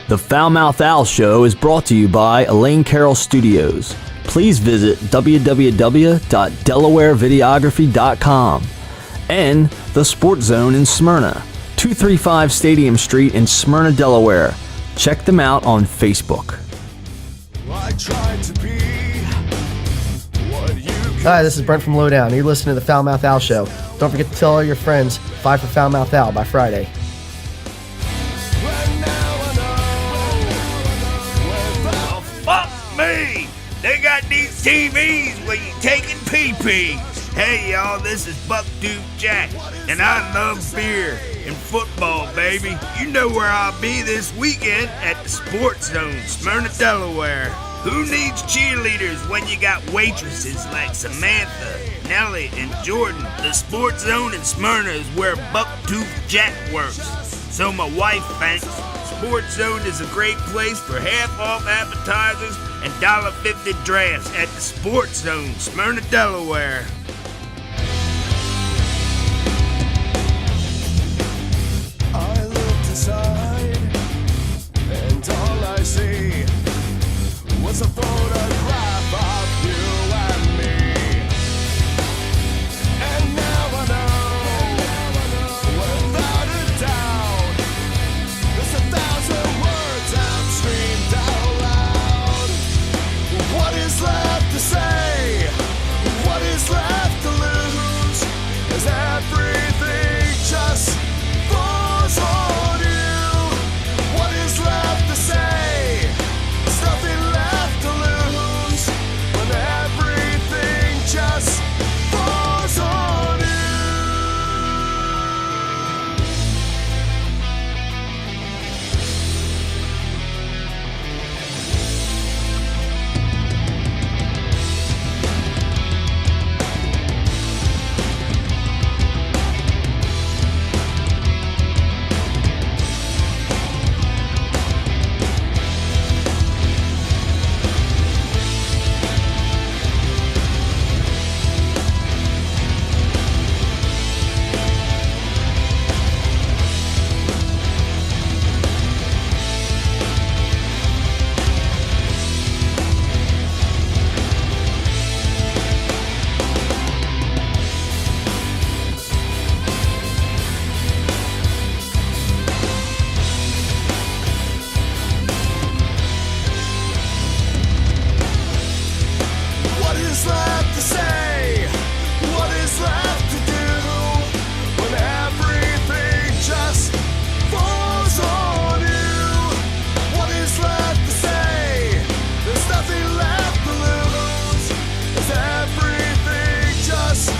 The Foulmouth Owl Show is brought to you by Elaine Carroll Studios. Please visit www.delawarevideography.com and The Sports Zone in Smyrna, 235 Stadium Street in Smyrna, Delaware. Check them out on Facebook. Hi, this is Brent from Lowdown. You're listening to the Foulmouth Owl Show. Don't forget to tell all your friends, 5 for Foulmouth Owl by Friday. Fuck me! They got these TVs where you taking pee-pees. Hey y'all, this is Bucktooth Jack, and I love beer and football, baby. You know where I'll be this weekend at the Sports Zone, Smyrna, Delaware. Who needs cheerleaders when you got waitresses like Samantha, Nellie, and Jordan? The Sports Zone in Smyrna is where Bucktooth Jack works. So my wife thinks. Sports Zone is a great place for half-off appetizers and $1.50 drafts at the Sports Zone, Smyrna, Delaware. I looked aside, and all I see was a photograph of you and me. And now I know, without a doubt, there's 1,000 words I've screamed out loud. What is left to say? What is left to lose? Is everything just falls on you? What is left to say? There's nothing left to lose when everything just falls on you. What is left to say? What is left to do when everything just falls on you? What is left to say? There's nothing left to lose as everything just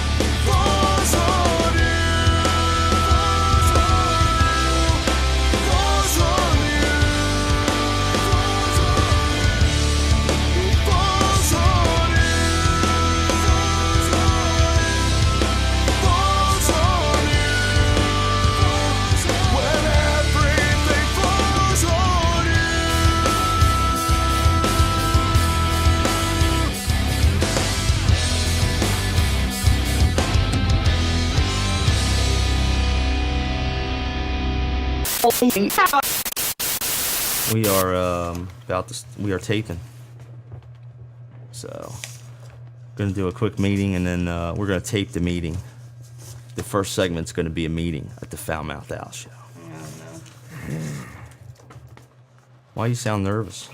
falls on you. Falls on you. Falls on you. Falls on you. When everything falls on you. We are we are taping. So, gonna do a quick meeting, and then we're gonna tape the meeting. The first segment's gonna be a meeting at the Foulmouth Owl Show. Why you sound nervous?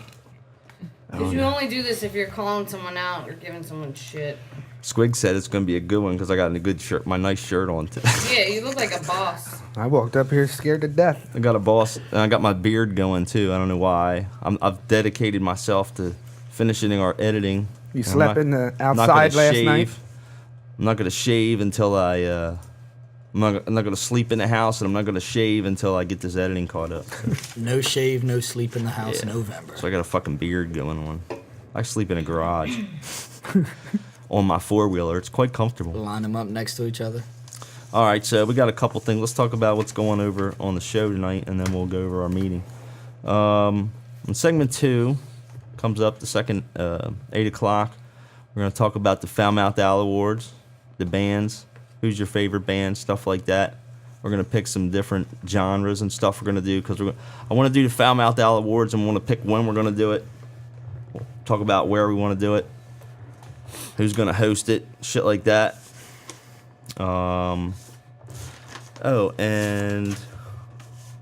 Because you only do this if you're calling someone out or giving someone shit. Squig said it's gonna be a good one because I got a good shirt, my nice shirt on today. Yeah, you look like a boss. I walked up here scared to death. I got a boss, and I got my beard going too. I don't know why. I've dedicated myself to finishing our editing. You slept in the outside last night? I'm not gonna shave until I'm not gonna sleep in the house, and I'm not gonna shave until I get this editing caught up. So. No shave, no sleep in the house in November. So I got a fucking beard going on. I sleep in a garage on my four-wheeler. It's quite comfortable. Line them up next to each other. All right, so we got a couple things. Let's talk about what's going over on the show tonight, and then we'll go over our meeting. In segment 2, comes up the second 8 o'clock. We're going to talk about the Foulmouth Owl Awards, the bands, who's your favorite band, stuff like that. We're gonna pick some different genres and stuff we're gonna do because I want to do the Foul Mouth Owl Awards and we want to pick when we're gonna do it. We'll talk about where we want to do it, who's gonna host it, shit like that. Oh, and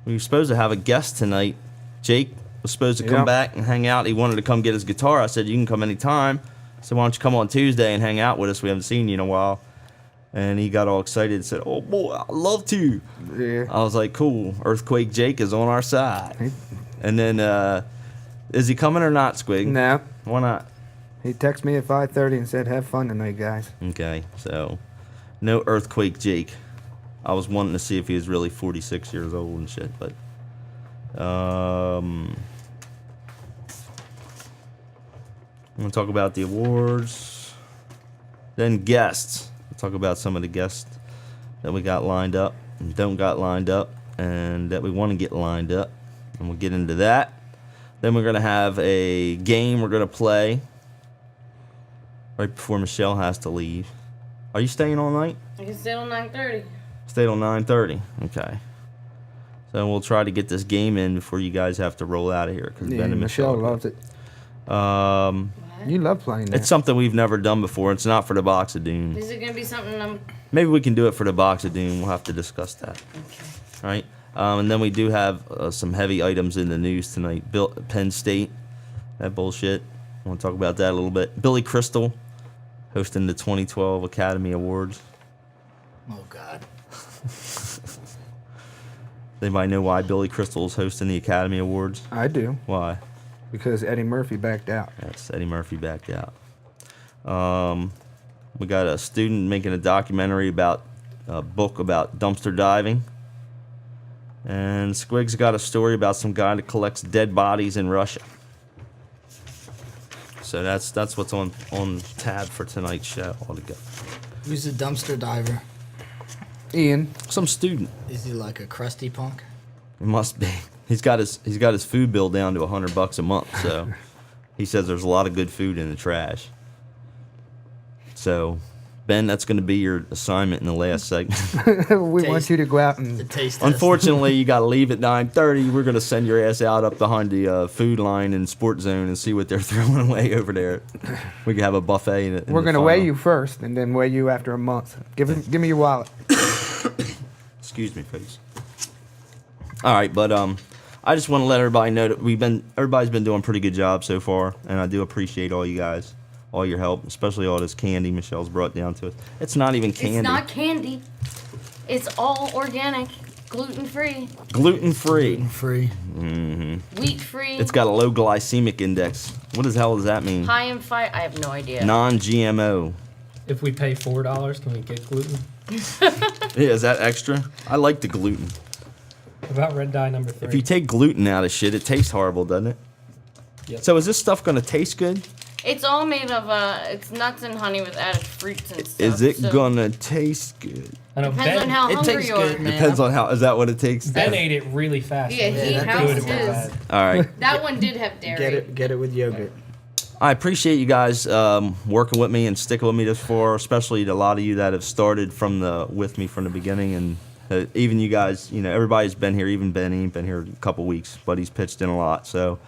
we were supposed to have a guest tonight. Jake was supposed to come back and hang out. He wanted to come get his guitar. I said, you can come anytime. So why don't you come on Tuesday and hang out with us? We haven't seen you in a while. And he got all excited and said, oh, boy, I'd love to. Yeah. I was like, cool. Earthquake Jake is on our side. And then, is he coming or not, Squig? No. Why not? He texted me at 5:30 and said, have fun tonight, guys. Okay, so no Earthquake Jake. I was wanting to see if he was really 46 years old and shit, but I'm gonna talk about the awards, then guests. We'll talk about some of the guests that we got lined up and don't got lined up, and that we want to get lined up, and we'll get into that. Then we're gonna have a game we're gonna play right before Michelle has to leave. Are you staying all night? I can stay till 9:30. Stay till 9:30. Okay. So we'll try to get this game in before you guys have to roll out of here. Cause Yeah, Ben and Michelle loves it. You love playing that. It's something we've never done before. It's not for the Box of Doom. Is it gonna be something Maybe we can do it for the Box of Doom. We'll have to discuss that. Okay. All right. And then we do have some heavy items in the news tonight. Penn State, that bullshit. I want to talk about that a little bit. Billy Crystal hosting the 2012 Academy Awards. Oh, God. Anybody know why Billy Crystal is hosting the Academy Awards? I do, Why? because Eddie Murphy backed out. Yes, Eddie Murphy backed out. We got a student making a documentary about a book about dumpster diving. And Squig's got a story about some guy that collects dead bodies in Russia. So that's what's on tab for tonight's show altogether. Who's the dumpster diver? Ian, Some student. Is he like a crusty punk? It must be. He's got his food bill down to $100 a month. So he says there's a lot of good food in the trash. So Ben, that's going to be your assignment in the last segment. we want you to go out The and taste test. Unfortunately, you got to leave at 9:30. We're going to send your ass out up behind the food line in Sports Zone and see what they're throwing away over there. We can have a buffet. we're going to weigh you first and then weigh you after a month. Give me your wallet. Excuse me, folks. All right, but I just want to let everybody know that everybody's been doing a pretty good job so far, and I do appreciate all you guys, all your help, especially all this candy Michelle's brought down to us. It's not even candy. It's not candy. It's all organic, gluten-free, Gluten-free. Free. wheat-free, It's got a low glycemic index. What the hell does that mean? high in fiber. I have no idea. Non-GMO. If we pay $4, can we get gluten? Yeah, is that extra? I like the gluten. About red dye number 3. If you take gluten out of shit, it tastes horrible, doesn't it? Yep. So is this stuff going to taste good? It's all made of it's nuts and honey with added fruits and stuff. Is it so going to taste good? I know Depends on how It hungry tastes you are. good, man. Depends on how. Is that what it takes? Ben ate it really fast. Yeah, It was he good housed and his. bad. All right. That one did have dairy. Get it with yogurt. I appreciate you guys working with me and sticking with me this far, especially a lot of you that have started with me from the beginning, and even you guys, everybody's been here. Even Benny been here a couple weeks, but he's pitched in a lot. So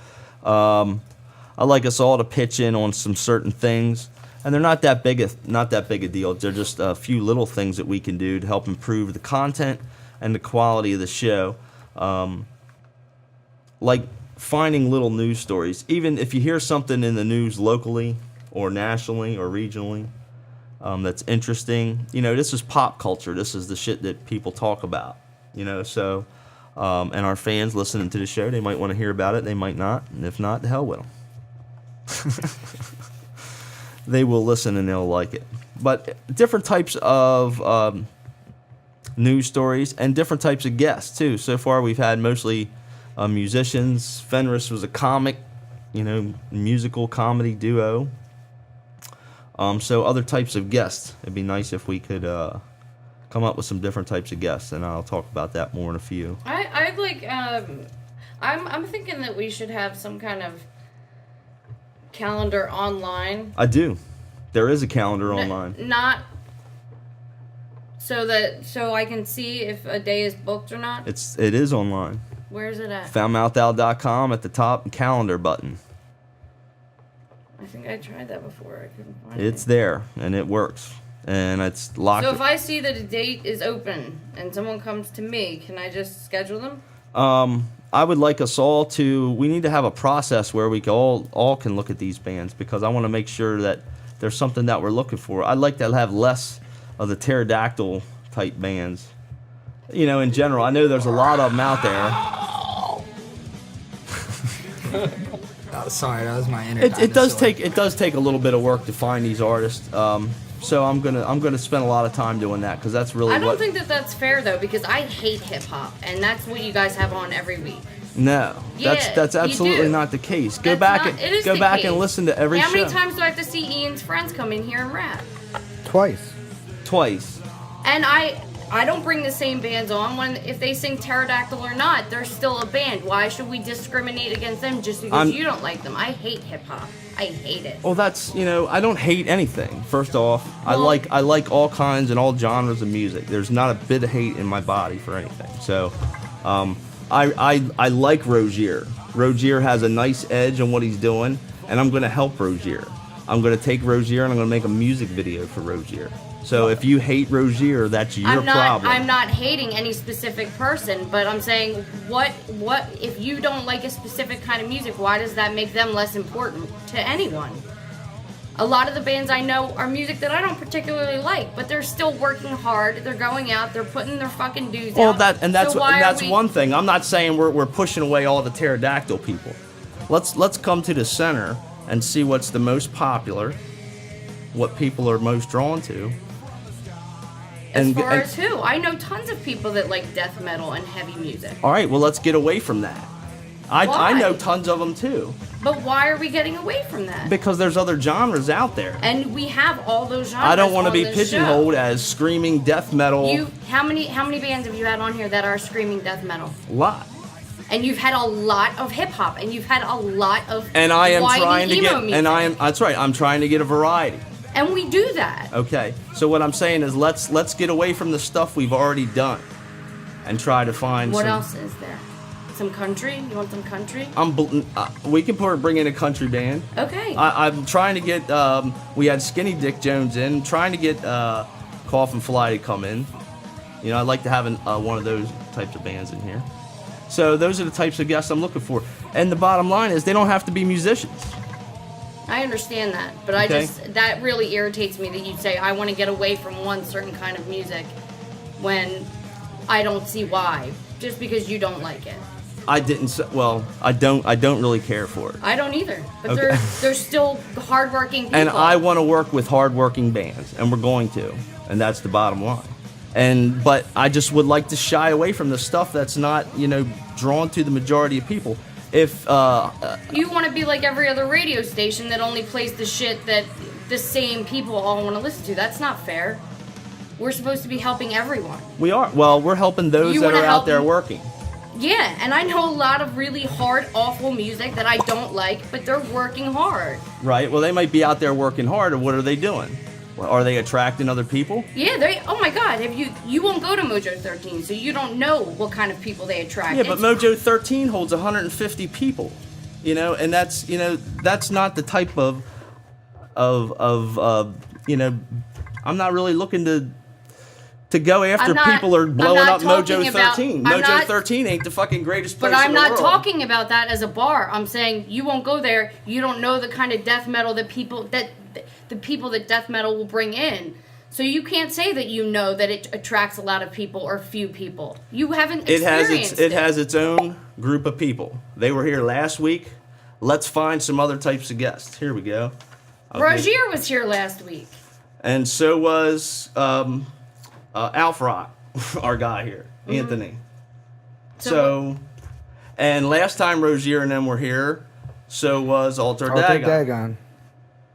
I like us all to pitch in on some certain things, and they're not that big a deal. They're just a few little things that we can do to help improve the content and the quality of the show. Like finding little news stories. Even if you hear something in the news locally or nationally or regionally that's interesting, this is pop culture. This is the shit that people talk about, so and our fans listening to the show, they might want to hear about it, they might not, and if not, the hell with them. They will listen and they'll like it. But different types of news stories and different types of guests too. So far we've had mostly musicians. Fenris was a comic, musical comedy duo. So other types of guests. It'd be nice if we could come up with some different types of guests, and I'll talk about that more in a few. I'd like. I'm thinking that we should have some kind of calendar online. I do. There is a calendar online. Not So I can see if a day is booked or not. It is online. Where is it at? FoulMouthAl.com at the top calendar button. I think I tried that before. I couldn't find it. It's there and it works. And it's locked. So if I see that a date is open and someone comes to me, can I just schedule them? I would like us all to. We need to have a process where we all can look at these bands because I want to make sure that there's something that we're looking for. I'd like to have less of the pterodactyl type bands. You know, in general, I know there's a lot of them out there. Oh, sorry, that was my inner. It does take a little bit of work to find these artists. So I'm gonna spend a lot of time doing that because that's really. I don't think that that's fair though, because I hate hip hop, and that's what you guys have on every week. No, Yeah, that's you absolutely do. not the case. That's Go back and listen to every How show. many times do I have to see Ian's friends come in here and rap? Twice. Twice. And I don't bring the same bands on when if they sing Pterodactyl or not, they're still a band. Why should we discriminate against them just because you don't like them? I hate hip hop. I hate it. Well, that's I don't hate anything. First off, Well- I like all kinds and all genres of music. There's not a bit of hate in my body for anything. So, I like Rozier. Rozier has a nice edge on what he's doing, and I'm going to help Rozier. I'm going to take Rozier and I'm going to make a music video for Rozier. So if you hate Rozier, that's your problem. I'm not hating any specific person, but I'm saying what if you don't like a specific kind of music, why does that make them less important to anyone? A lot of the bands I know are music that I don't particularly like, but they're still working hard. They're going out. They're putting their fucking dues out. That's one thing. I'm not saying we're pushing away all the pterodactyl people. Let's come to the center and see what's the most popular, what people are most drawn to. As far as who? I know tons of people that like death metal and heavy music. All right, well, let's get away from that. I Why? know tons of them too. But why are we getting away from that? Because there's other genres out there. And we have all those genres. I don't want to on be this pigeonholed show. as screaming death metal. How many bands have you had on here that are screaming death metal? A lot. And you've had a lot of hip hop, and you've had a lot of And I am whiny trying to emo get. music. And I am. That's right. I'm trying to get a variety. And we do that. Okay. So what I'm saying is let's get away from the stuff we've already done, and try to find. What some, else is there? Some country? You want some country? We can bring in a country band. Okay. I'm trying to get. We had Skinny Dick Jones in. Trying to get Cough and Fly to come in. You know, I'd like to have one of those types of bands in here. So those are the types of guests I'm looking for. And the bottom line is they don't have to be musicians. I understand that, but Okay. that really irritates me that you say I want to get away from one certain kind of music when I don't see why. Just because you don't like it. I don't really care for it. I don't either. But Okay. they're still hardworking people. And I want to work with hardworking bands, and we're going to, and that's the bottom line. But I just would like to shy away from the stuff that's not, drawn to the majority of people. If You want to be like every other radio station that only plays the shit that the same people all want to listen to. That's not fair. We're supposed to be helping everyone. we are, we're helping those You that wanna are out help there them? working. Yeah, and I know a lot of really hard, awful music that I don't like, but they're working hard. Right. Well, they might be out there working hard, and what are they doing? Well, are they attracting other people? Yeah, oh my God, you won't go to Mojo 13, so you don't know what kind of people they attract. Yeah, but Mojo 13 holds 150 people, and that's not the type of I'm not really looking to go after people who are blowing up Mojo 13. Mojo 13 ain't the fucking greatest place But I'm in the not world. talking about that as a bar. I'm saying you won't go there. You don't know the kind of death metal that the people that death metal will bring in. So you can't say that you know that it attracts a lot of people or few people. You haven't experienced it. It has its own group of people. They were here last week. Let's find some other types of guests. Here we go. Rozier was here last week. And so was Alf Rock, our guy here, Anthony. So, and last time Rozier and them were here, so was Alter Dagon. Dagon.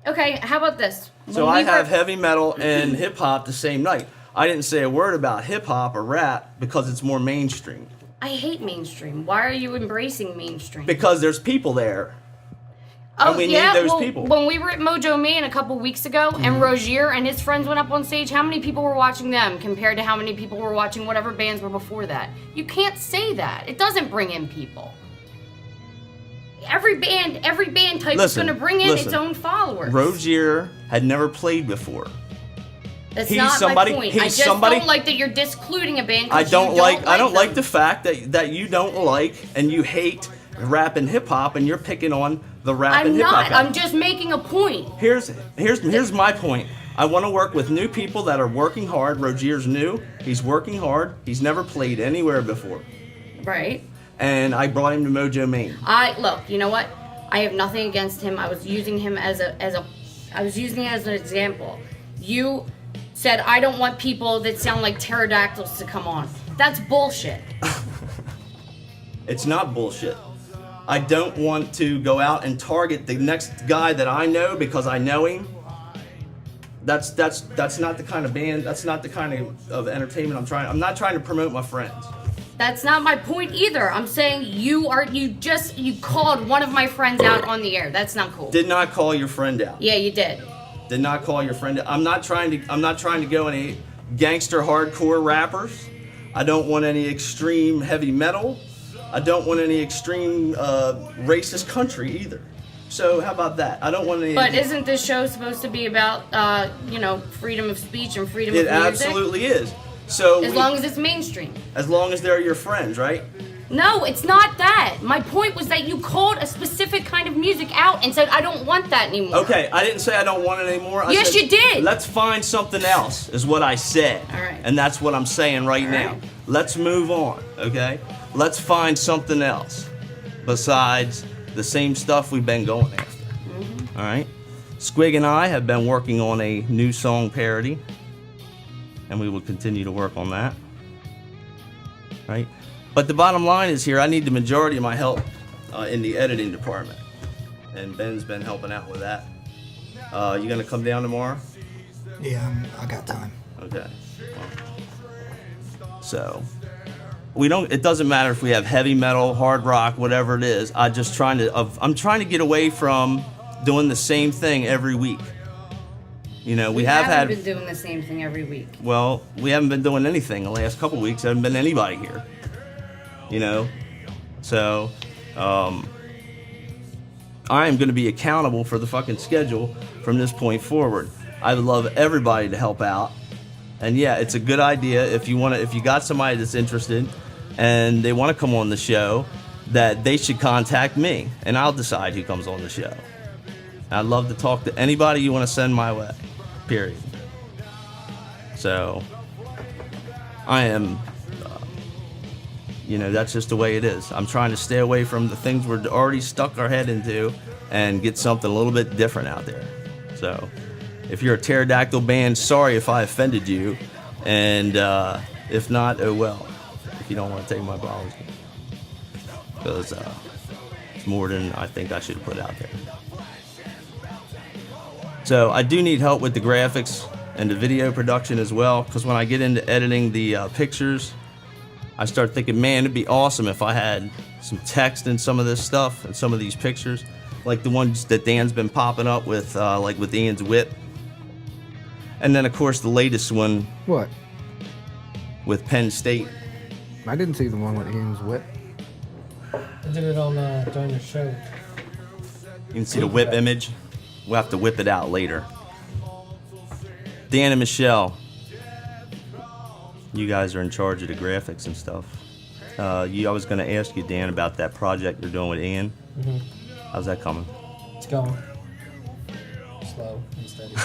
Okay, how about this? So I have heavy metal and hip hop the same night. I didn't say a word about hip hop or rap because it's more mainstream. I hate mainstream. Why are you embracing mainstream? Because there's people there. Oh, and we yeah, need those well, people. When we were at Mojo Man a couple weeks ago, and Rogier and his friends went up on stage, how many people were watching them compared to how many people were watching whatever bands were before that? You can't say that. It doesn't bring in people. Every band type is going to bring in its own followers. Rogier had never played before. That's He's not somebody- my point. he's I just somebody- don't like that you're discluding a band. I don't like them. the fact that you don't like and you hate rap and hip hop and you're picking on the rap I'm and hip hop. not. I'm just making a point. Here's my point. I want to work with new people that are working hard. Rogier's new. He's working hard. He's never played anywhere before. Right. And I brought him to Mojo Maine. Look, you know what? I have nothing against him. I was using him as an example. You said I don't want people that sound like pterodactyls to come on. That's bullshit. It's not bullshit. I don't want to go out and target the next guy that I know because I know him. That's not the kind of band. That's not the kind of entertainment I'm not trying to promote my friends. That's not my point either. I'm saying you called one of my friends out on the air. That's not cool. Did not call your friend out. Yeah, you did. Did not call your friend out. I'm not trying to go any gangster hardcore rappers. I don't want any extreme heavy metal. I don't want any extreme racist country either. So how about that? I don't want any. But isn't this show supposed to be about freedom of speech and freedom of It music? absolutely is. So As long as it's mainstream. as long as they're your friends, right? No, it's not that. My point was that you called a specific kind of music out and said, I don't want that anymore. Okay, I didn't say I don't want it anymore. I Yes, said, you did. Let's find something else, is what I said. All right. And that's what I'm saying right now. right. Let's move on, okay? Let's find something else besides the same stuff we've been going after. All right? Squig and I have been working on a new song parody, and we will continue to work on that. Right? But the bottom line is here, I need the majority of my help in the editing department. And Ben's been helping out with that. You gonna come down tomorrow? Yeah, I got time. Okay. So it doesn't matter if we have heavy metal, hard rock, whatever it is. I'm trying to get away from doing the same thing every week. You know, we haven't been doing the same thing every week. Well, we haven't been doing anything the last couple weeks. There haven't been anybody here. You know? So, I am going to be accountable for the fucking schedule from this point forward. I would love everybody to help out. And yeah, it's a good idea if you got somebody that's interested and they want to come on the show, that they should contact me and I'll decide who comes on the show. I'd love to talk to anybody you want to send my way. Period. So, I am, that's just the way it is. I'm trying to stay away from the things we're already stuck our head into and get something a little bit different out there. So, if you're a pterodactyl band, sorry if I offended you. And if not, oh well. If you don't want to take my apology. Because it's more than I think I should have put out there. So I do need help with the graphics and the video production as well, because when I get into editing the pictures, I start thinking, man, it'd be awesome if I had some text in some of this stuff and some of these pictures, like the ones that Dan's been popping up with, like with Ian's whip. And then, of course, the latest one. What? With Penn State. I didn't see the one with Ian's whip. I did it on during the show. You can see the whip image. We'll have to whip it out later. Dan and Michelle, you guys are in charge of the graphics and stuff. I was going to ask you, Dan, about that project you're doing with Ian. Mm-hmm. How's that coming? It's going slow and steady.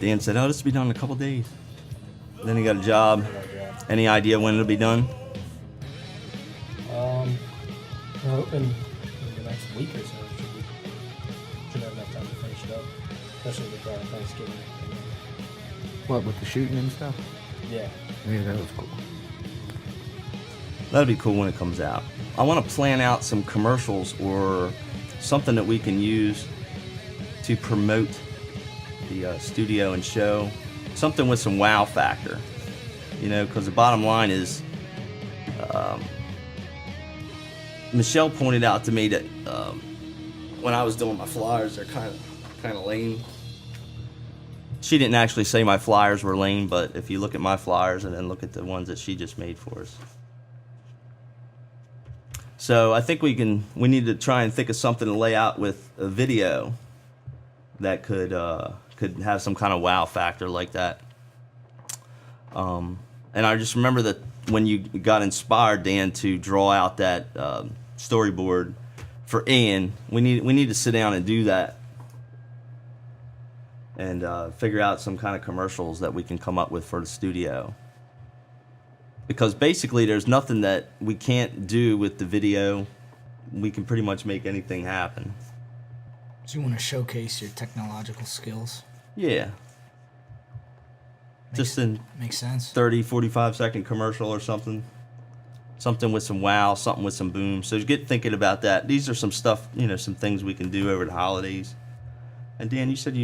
Dan said, this will be done in a couple days. Then he got a job. Any idea when it'll be done? I'm hoping in the next week or so should have enough time to finish it up, especially with Thanksgiving. What, with the shooting and stuff? Yeah. Yeah, that was cool. That'll be cool when it comes out. I want to plan out some commercials or something that we can use to promote the studio and show. Something with some wow factor. Because the bottom line is, Michelle pointed out to me that when I was doing my flyers, they're kind of lame. She didn't actually say my flyers were lame, but if you look at my flyers and then look at the ones that she just made for us. So I think we need to try and think of something to lay out with a video that could have some kind of wow factor like that. And I just remember that when you got inspired, Dan, to draw out that storyboard for Ian, we need to sit down and do that and figure out some kind of commercials that we can come up with for the studio. Because basically there's nothing that we can't do with the video. We can pretty much make anything happen. So you want to showcase your technological skills? Yeah. Makes sense. 30, 45-second commercial or something. Something with some wow, something with some boom. So get thinking about that. These are some stuff, some things we can do over the holidays. And Dan, you said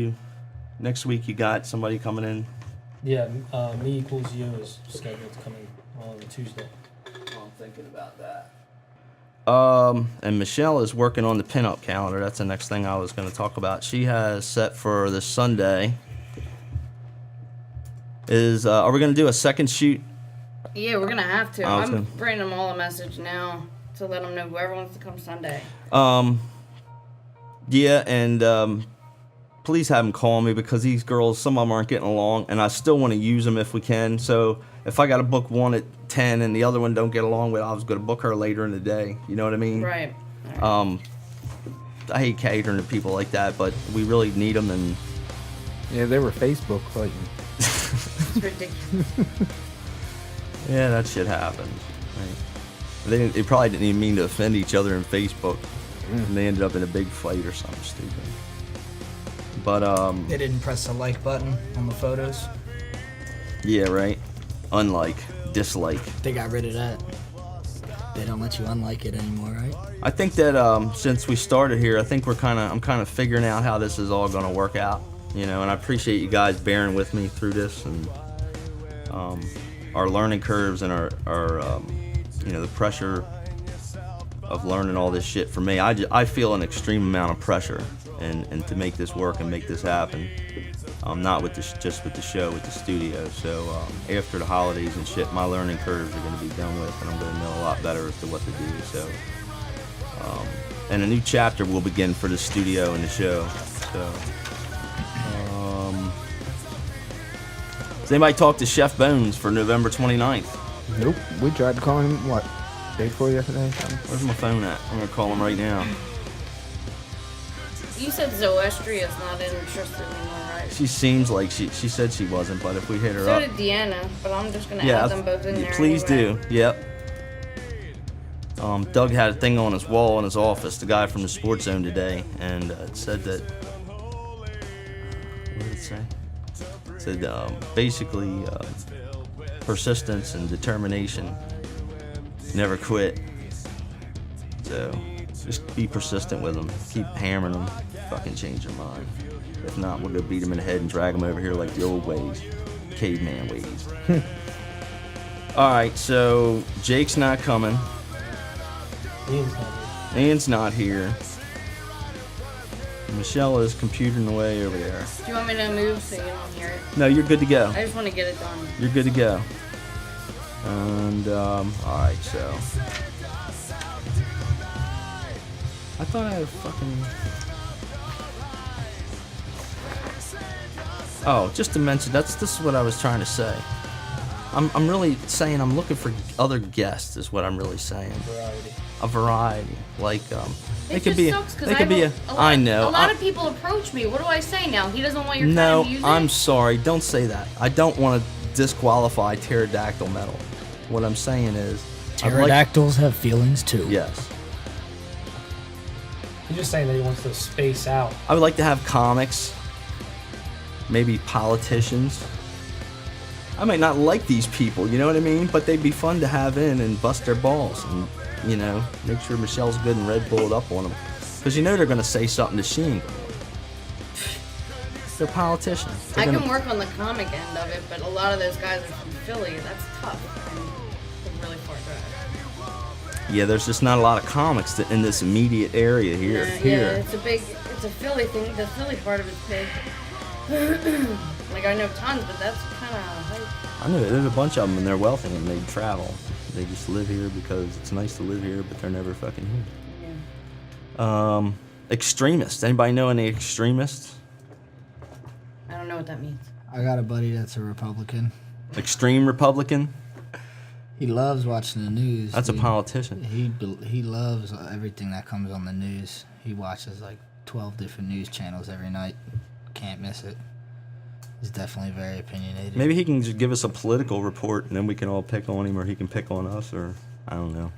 next week you got somebody coming in? Yeah, Me Equals You is scheduled to come in on Tuesday. I'm thinking about that. And Michelle is working on the pinup calendar. That's the next thing I was going to talk about. She has set for this Sunday. Are we going to do a second shoot? Yeah, we're gonna have to. I'm I'm bringing them all a message now to let them know whoever wants to come Sunday. Yeah, and please have them call me because these girls, some of them aren't getting along, and I still want to use them if we can. So if I got to book one at 10 and the other one don't get along with, I was going to book her later in the day. You know what I mean? Right. I hate catering to people like that, but we really need them. And Yeah, they were Facebook fighting. It's ridiculous. yeah, that shit happened. Right. They probably didn't even mean to offend each other in Facebook, and they ended up in a big fight or something stupid. But They didn't press the like button on the photos. yeah, right. Unlike, dislike. They got rid of that. They don't let you unlike it anymore, right? I think that since we started here, I think I'm kind of figuring out how this is all going to work out, and I appreciate you guys bearing with me through this and our learning curves and our the pressure of learning all this shit for me. I feel an extreme amount of pressure and to make this work and make this happen. Not with just with the show, with the studio. So after the holidays and shit, my learning curves are going to be done with, and I'm going to know a lot better as to what to do. So, and a new chapter will begin for the studio and the show. So, does anybody talk to Chef Bones for November 29th? Nope. We tried to call him, day before yesterday? Where's my phone at? I'm going to call him right now. You said Zoestria is not interested anymore, right? She seems like she said she wasn't, but if we hit her So up... did Deanna, but I'm just going to add them both in there Please anyway. do. Yep. Doug had a thing on his wall in his office, the guy from the Sports Zone today, and it said that... What did it say? It said basically persistence and determination. Never quit. So just be persistent with them. Keep hammering them. Fucking change their mind. If not, we'll go beat them in the head and drag them over here like the old ways. Caveman ways. Alright, so Jake's not coming. Ian's not here. Michelle is computing away over there. Do you want me to move so you don't hear it? No, you're good to go. I just want to get it done. You're good to go. And, alright, so. I thought I had fucking... Oh, just to mention, this is what I was trying to say. I'm really saying I'm looking for other guests is what I'm really saying. A variety. Like, it could be sucks, I know. A lot of people approach me. What do I say now? He doesn't want your kind of music? No, I'm sorry. Don't say that. I don't want to disqualify pterodactyl metal. What I'm saying is... Pterodactyls have feelings too. Yes. He's just saying that he wants to space out. I would like to have comics. Maybe politicians. I might not like these people, you know what I mean? But they'd be fun to have in and bust their balls and, make sure Michelle's good and Red Bulled up on them. Because they're going to say something that she ain't going to. They're politicians. I can work on the comic end of it, but a lot of those guys are from Philly. That's tough. And it's really far drive. Yeah, there's just not a lot of comics in this immediate area here. Yeah, it's a Philly thing. The Philly part of it's big. Like, I know tons, but that's kind of hype. I know there's a bunch of them, and they're wealthy, and they travel. They just live here because it's nice to live here, but they're never fucking here. Yeah. Extremists. Anybody know any extremists? I don't know what that means. I got a buddy that's a Republican. Extreme Republican? He loves watching the news. That's a politician. He loves everything that comes on the news. He watches like 12 different news channels every night. Can't miss it. He's definitely very opinionated. Maybe he can just give us a political report, and then we can all pick on him, or he can pick on us, or I don't know.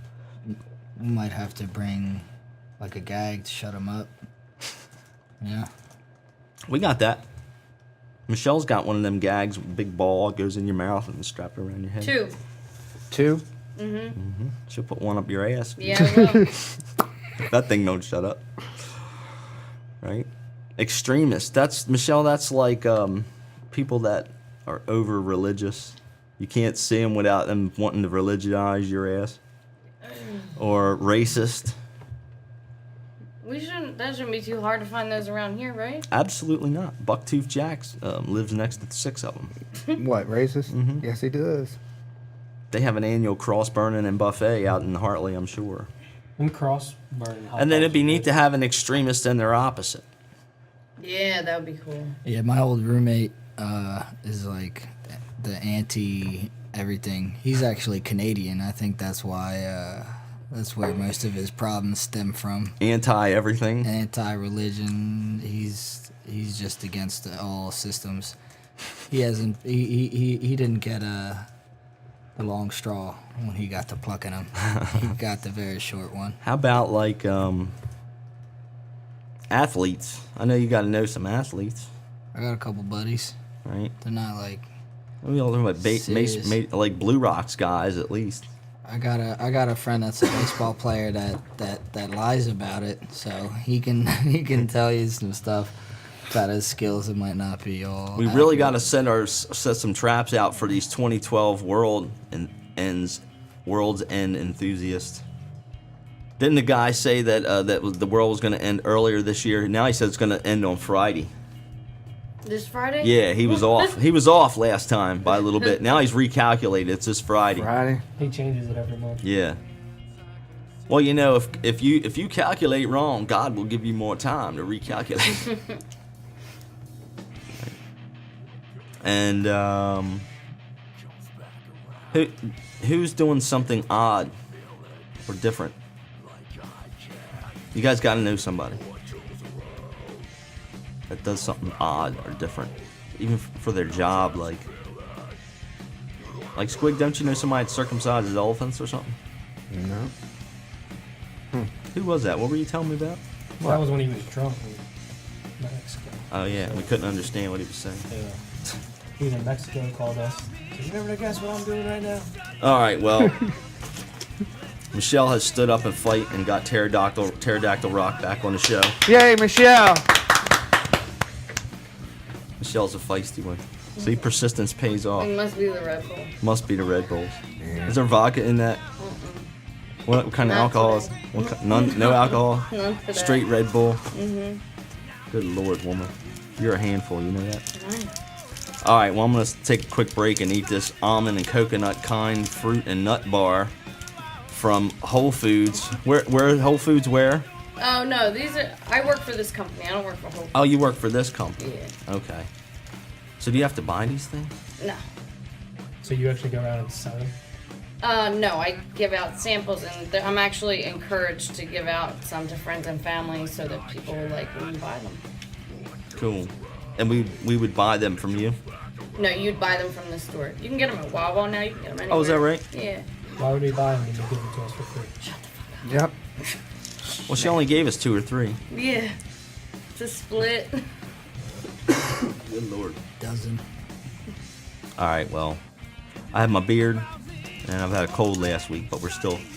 We might have to bring like a gag to shut him up. Yeah. We got that. Michelle's got one of them gags, big ball, goes in your mouth and strapped around your head. 2. 2? Mm-hmm. She'll put one up your ass. Yeah, I will. That thing don't shut up. Right? Extremists. That's Michelle. That's like people that are over religious. You can't see them without them wanting to religionize your ass. Or racist. That shouldn't be too hard to find those around here, right? Absolutely not. Bucktooth Jacks lives next to 6 of them. What, racist? Mhm. Yes, he does. They have an annual cross burning and buffet out in Hartley, I'm sure. And cross burning. And then it'd be neat to have an extremist and their opposite. Yeah, that would be cool. Yeah, my old roommate is like the anti everything. He's actually Canadian. I think that's why that's where most of his problems stem from. Anti everything. Anti religion. He's just against all systems. He hasn't. He didn't get the long straw when he got to plucking them. He got the very short one. How about like athletes? I know you got to know some athletes, I got a couple buddies. right? They're not like. We all know about Serious. like Blue Rocks guys at least. I got a friend that's a baseball player that lies about it, so he can tell you some stuff about his skills that might not be all. We really got to set some traps out for these 2012 World's End enthusiasts. Didn't the guy say that the world was going to end earlier this year? Now he said it's going to end on Friday. This Friday? Yeah, he was off. He was off last time by a little bit. Now he's recalculated. It's this Friday. Friday? He changes it every month. Yeah. Well, you know, if you calculate wrong, God will give you more time to recalculate. And who's doing something odd or different? You guys got to know somebody that does something odd or different, even for their job. Like Squig, don't you know somebody that circumcises elephants or something? No. Who was that? What were you telling me about? That was when he was drunk in Mexico. Oh yeah, we couldn't understand what he was saying. Yeah. He was in Mexico and called us. You never to guess what I'm doing right now? All right, well, Michelle has stood up and fight and got Pterodactyl Rock back on the show. Yay, Michelle! Michelle's a feisty one. See, persistence pays off. It must be the Red Bull. Must be the Red Bulls. Is there vodka in that? What kind of Not alcohol is? today. None, no alcohol. None for that. Straight Red Bull. Mhm. Good Lord, woman, you're a handful. You know that. Nice. All right, well, I'm gonna take a quick break and eat this almond and coconut kind fruit and nut bar from Whole Foods. Where Whole Foods? Where? Oh no, these are. I work for this company. I don't work for Whole Foods. Oh, you work for this company. Yeah. Okay. So do you have to buy these things? No. So you actually go around and sell them? No, I give out samples, and I'm actually encouraged to give out some to friends and family so that people like when you buy them. Cool. And we would buy them from you? No, you'd buy them from the store. You can get them at Wawa now. You can get them anywhere. Oh, is that right? Yeah. Why would we buy them and you give them to us for free? Yep. Well, she only gave us 2 or 3. Yeah. It's a split. Good Lord. Dozen. All right, well, I have my beard, and I've had a cold last week, but we're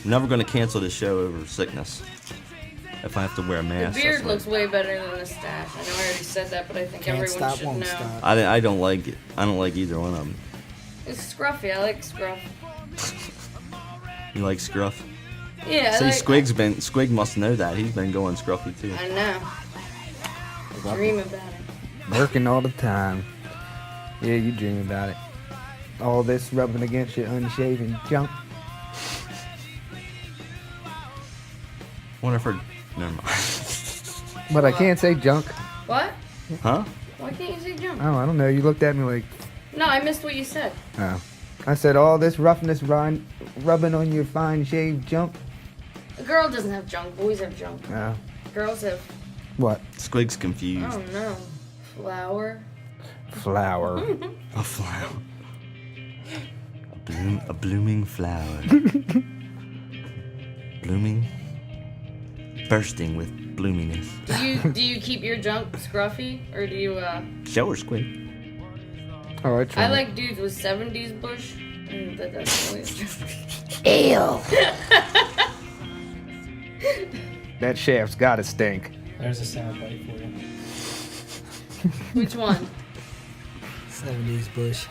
never going to cancel this show over sickness. If I have to wear a The mask. beard that's looks way better than the stash. I know I already said that, but I think Can't everyone stop, should won't know. stop. I don't like it. I don't like either one of them. It's scruffy. I like scruff. You like scruff? Yeah. See, like, Squig must know that. He's been going scruffy too. I know. Dream about it. Working all the time. Yeah, you dream about it. All this rubbing against your unshaven junk. Wonder if her. Never mind. But I can't say junk. What? Huh? Why can't you say jump? Oh, I don't know. You looked at me like, No, I missed what you said. oh. I said all this roughness rubbing on your fine shaved junk. A girl doesn't have junk. Boys have junk. Oh. Girls have. What? Squig's confused. I don't know. Flower. Flower. A flower. A blooming flower. Blooming. Bursting with bloominess. Do you keep your junk scruffy or do you Show her, Squig. Oh, I tried. I like dudes with 70s bush. That's always That shaft's gotta stink. There's a sound bite for you. Which one? 70s bush.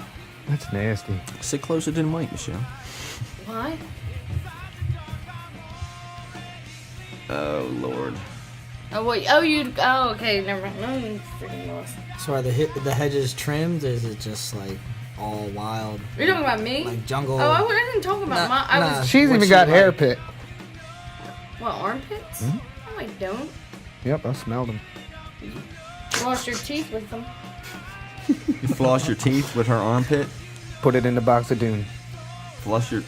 That's nasty. Sit closer to the mic, Michelle. Why? Oh, Lord. Oh wait. Oh you. Oh okay. Never mind. No, I'm freaking lost. So are the hedges trimmed? Or is it just like all wild? You're talking about me? Like jungle? Oh, I didn't talk about my. I was. She's even got hair pit. What, armpits? Mhm. No, I don't. Yep, I smelled them. Wash your teeth with them. You floss your teeth with her armpit. Put it in the box of Dune. Floss your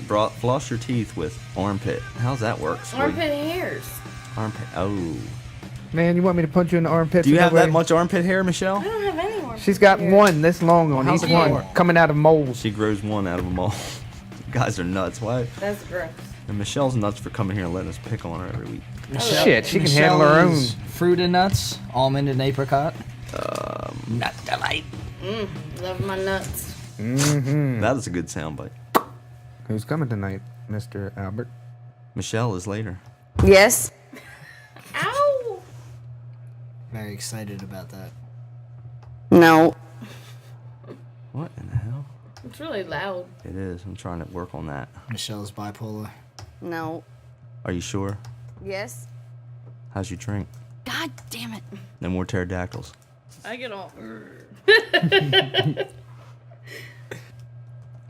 teeth with armpit. How's that work, Squig? Armpit hairs. Armpit. Oh. Man, you want me to punch you in the armpit? Do you have that much armpit hair, Michelle? I don't have any more. She's got one this long on How's each it one, work? coming out of moles. She grows one out of them all. You guys are nuts. Why? That's gross. And Michelle's nuts for coming here and letting us pick on her every week. Shit, she can handle her own. Fruit and nuts, almond and apricot. Nut delight. Love my nuts. Mm-hmm. That is a good soundbite. Who's coming tonight, Mr. Albert? Michelle is later. Yes. Ow! Very excited about that. No. What in the hell? It's really loud. It is. I'm trying to work on that. Michelle's bipolar. No. Are you sure? Yes. How's your drink? God damn it. No more pterodactyls. I get all.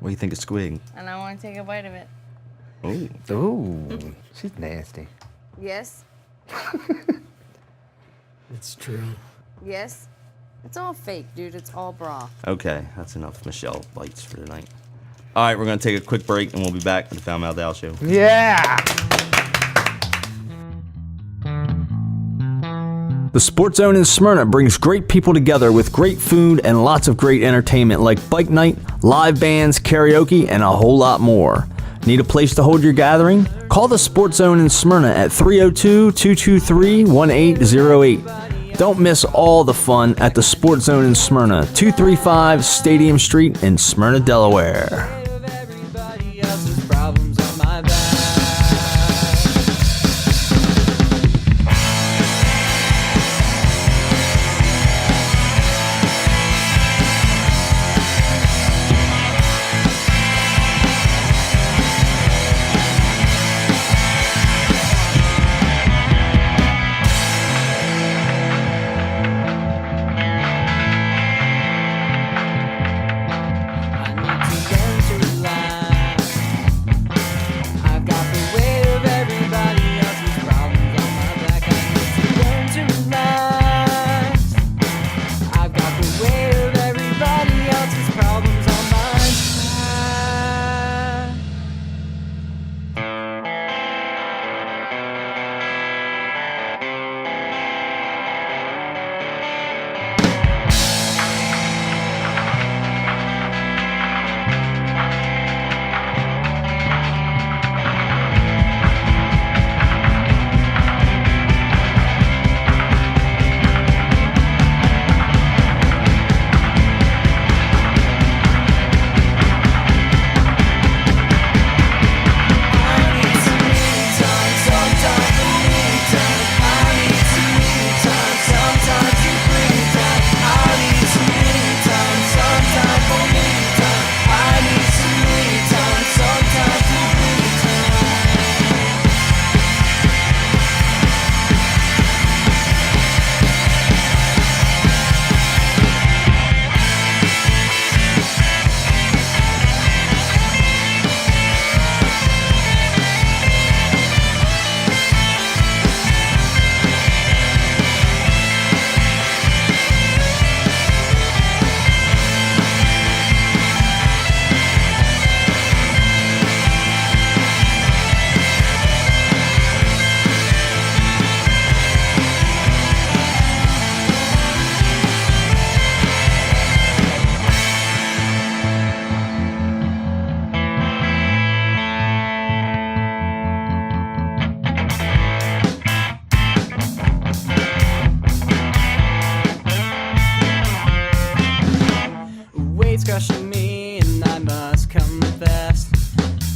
What do you think of Squig? And I want to take a bite of it. Oh. Ooh, she's nasty. Yes. It's true. Yes. It's all fake, dude. It's all bra. Okay, that's enough Michelle bites for tonight. All right, we're going to take a quick break, and we'll be back at the Foul Mouth Al Show. Yeah! The Sports Zone in Smyrna brings great people together with great food and lots of great entertainment like bike night, live bands, karaoke, and a whole lot more. Need a place to hold your gathering? Call the Sports Zone in Smyrna at 302-223-1808. Don't miss all the fun at the Sports Zone in Smyrna, 235 Stadium Street in Smyrna, Delaware. Dance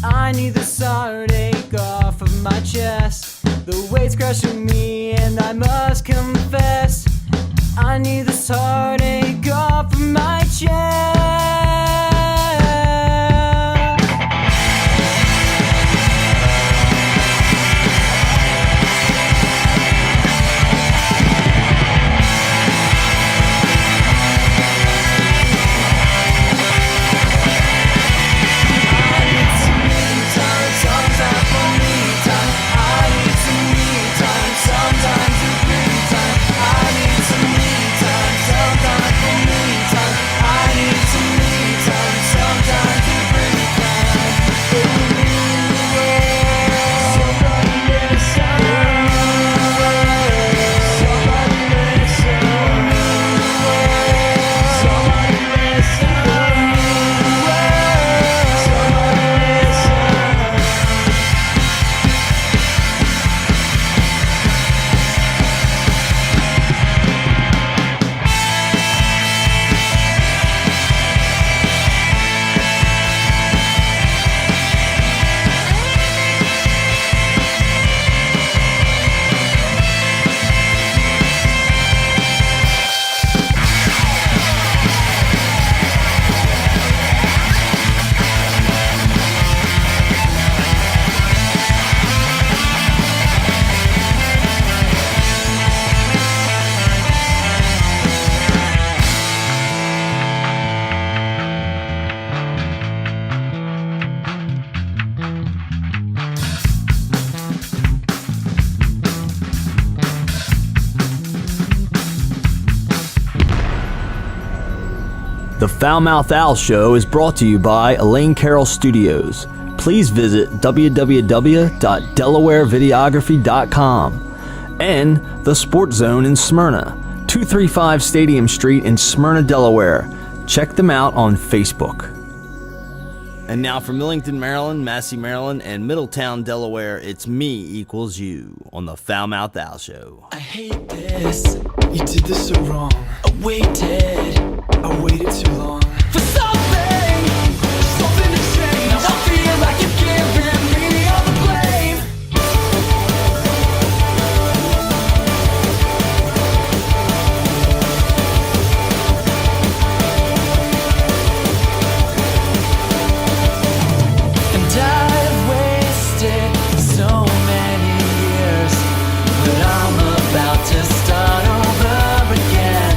I need this heartache off of my chest. The weight's crushing me and I must confess, I need this heartache off of my chest. The Foulmouth Owl Show is brought to you by Elaine Carroll Studios. Please visit www.delawarevideography.com and The Sports Zone in Smyrna, 235 Stadium Street in Smyrna, Delaware. Check them out on Facebook. And now from Millington, Maryland, Massey, Maryland, and Middletown, Delaware, it's me equals you on the Foulmouth Owl Show. I hate this. You did this so wrong. I waited too long for something to change. Now I feel like you're giving me all the blame. And I've wasted so many years, but I'm about to start over again.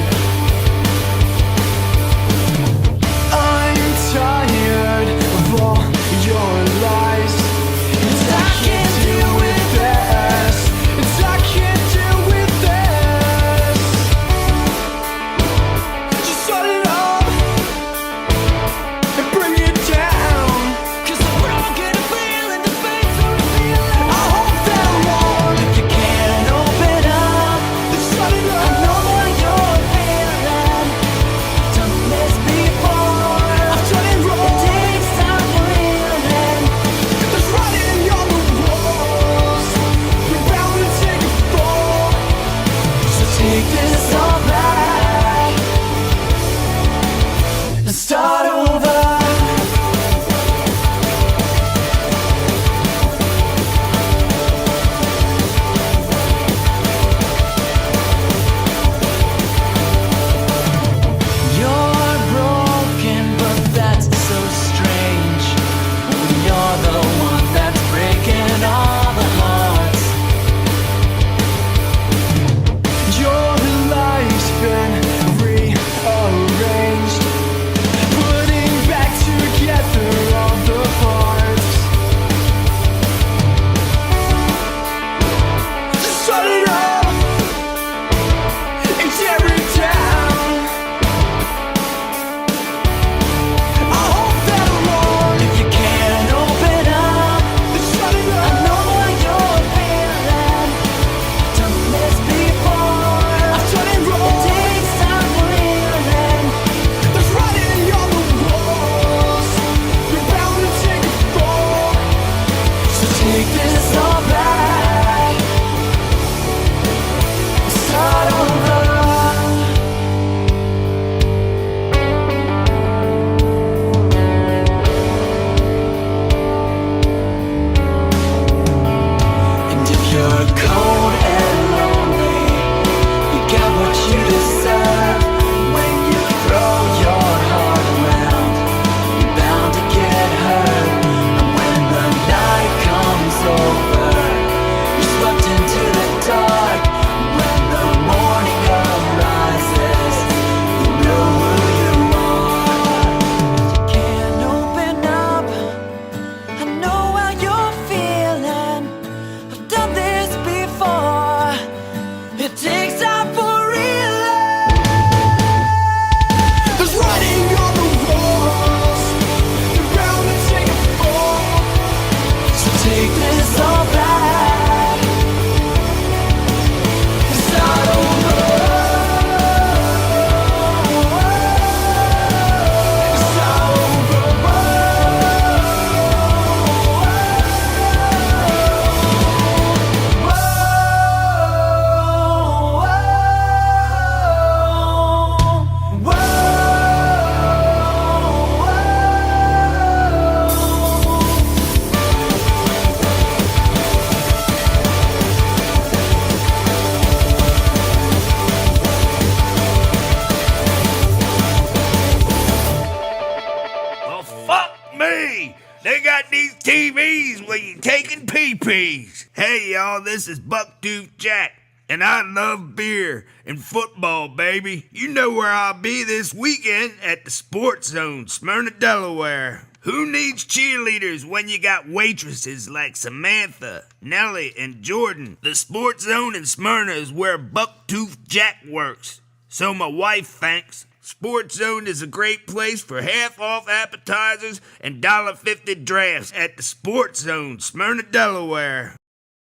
me! They got these TVs where you taking pee-pees. Hey, y'all, this is Bucktooth Jack, and I love beer and football, baby. You know where I'll be this weekend at the Sports Zone, Smyrna, Delaware. Who needs cheerleaders when you got waitresses like Samantha, Nellie, and Jordan? The Sports Zone in Smyrna is where Bucktooth Jack works. So my wife thinks. Sports Zone is a great place for half-off appetizers and $1.50 drafts at the Sports Zone, Smyrna, Delaware.